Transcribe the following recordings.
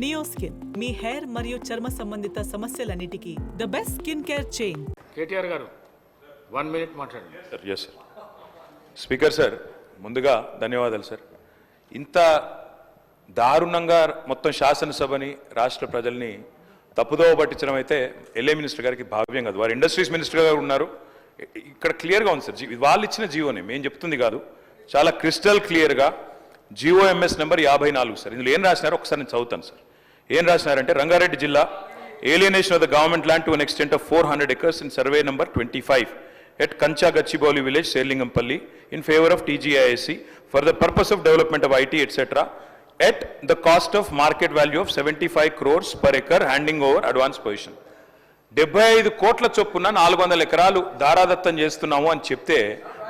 నియోస్కిన్ మీ hair మరియు చర్మ సంబంధిత సమస్యలన్నిటికీ the best skin care chain. KTR గారు 1 minute మాట్లాడండి. Yes sir. స్పీకర్ సార్, ముందుగా ధన్యవాదాలు సార్. ఇంత దారుణంగా మొత్తం శాసనసభని రాష్ట్ర ప్రజల్ని తప్పుదోవ పట్టించడం అయితే ఎల్ఏ మినిస్టర్ గారికి భావ్యం కాదు. వారు ఇండస్ట్రీస్ మినిస్టర్ గారు ఉన్నారు. ఇక్కడ క్లియర్గా ఉంది సార్, వాళ్ళు ఇచ్చిన జీవోనే మేము చెప్తుంది కాదు, చాలా క్రిస్టల్ క్లియర్గా GOMS నెంబర్ 54 సార్. ఇందులో ఏం రాసినారో ఒకసారి నేను చదువుతాను సార్. ఏం రాసినారంటే, రంగారెడ్డి జిల్లా alienation of the government land to an extent of 400 acres in survey number 25 at Kancha Gachibowli village, Selingampalli, in favor of TGISC for the purpose of development of IT etc. at the cost of market value of 75 crores per acre, handing over advance position. 75 కోట్ల చొప్పున 400 ఎకరాలు దారాదత్తం చేస్తున్నాము అని చెప్తే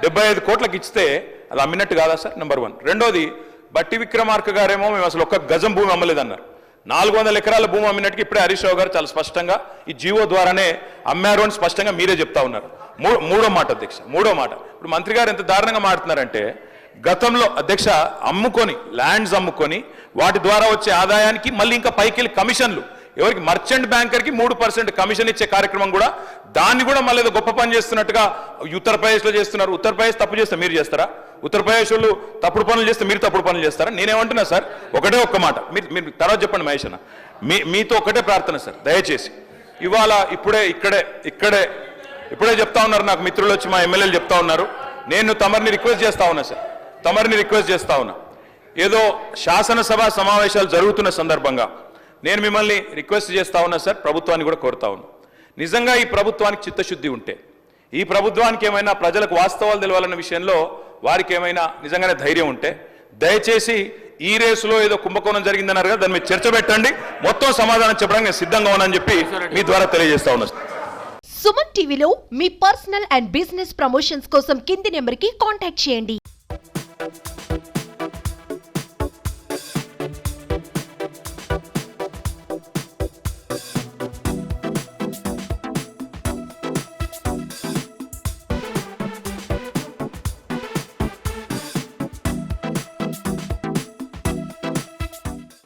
75 కోట్లకి ఇస్తే అది అమ్మినట్టు కాదా సార్? నెంబర్ 1. రెండోది, బట్టి విక్రమార్క గారేమో మేము అసలు ఒక్క గజం భూమి అమ్మలేదన్నారు. 400 ఎకరాల భూమి అమ్మినట్టుగా ఇప్పుడే హరీష్ రావు గారు చాలా స్పష్టంగా ఈ జీవో ద్వారానే అమ్మారు అని స్పష్టంగా మీరే చెప్తా ఉన్నారు. మూడో మాట అధ్యక్ష, మూడో మాట, ఇప్పుడు మంత్రి గారు ఎంత దారుణంగా మాట్లాడుతున్నారంటే, గతంలో అధ్యక్ష అమ్ముకొని ల్యాండ్స్ అమ్ముకొని వాటి ద్వారా వచ్చే ఆదాయానికి మళ్ళీ ఇంకా పైకి కమిషన్లు, ఎవరికి మర్చెంట్ బ్యాంకర్కి 3% కమిషన్ ఇచ్చే కార్యక్రమం కూడా, దాన్ని కూడా మళ్ళీ ఏదో గొప్ప పని చేస్తున్నట్టుగా ఉత్తరప్రదేశ్లో చేస్తున్నారు. ఉత్తరప్రదేశ్ తప్పు చేస్తే మీరు చేస్తారా? ఉత్తరప్రదేశ్ వాళ్ళు తప్పుడు పనులు చేస్తే మీరు తప్పుడు పనులు చేస్తారా? నేనేమంటున్నా సార్, ఒకటే ఒక్క మాట, మీరు తర్వాత చెప్పండి మహేష్ అన్న, మీతో ఒకటే ప్రార్థన సార్, దయచేసి ఇవాళ ఇప్పుడే చెప్తా ఉన్నారు నాకు మిత్రులు వచ్చి, మా ఎమ్మెల్యేలు చెప్తా ఉన్నారు, నేను తమరిని రిక్వెస్ట్ చేస్తా ఉన్నా సార్, తమరిని రిక్వెస్ట్ చేస్తా ఉన్నా, ఏదో శాసనసభ సమావేశాలు జరుగుతున్న సందర్భంగా నేను మిమ్మల్ని రిక్వెస్ట్ చేస్తా ఉన్నా సార్, ప్రభుత్వాన్ని కూడా కోరుతా ఉన్నా, నిజంగా ఈ ప్రభుత్వానికి చిత్తశుద్ధి ఉంటే, ఈ ప్రభుత్వానికి ఏమైనా ప్రజలకు వాస్తవాలు తెలవాలన్న విషయంలో వారికి ఏమైనా నిజంగానే ధైర్యం ఉంటే, దయచేసి ఈ రేసులో ఏదో కుంభకోణం జరిగిందన్నారు కదా, దాని మీద చర్చ పెట్టండి, మొత్తం సమాధానం చెప్పడానికి నేను సిద్ధంగా ఉన్నానని చెప్పి మీ ద్వారా తెలియజేస్తా ఉన్నా. సుమన్ టీవీలో మీ పర్సనల్ అండ్ బిజినెస్ ప్రమోషన్స్ కోసం కింది నెంబర్కి కాంటాక్ట్ చేయండి.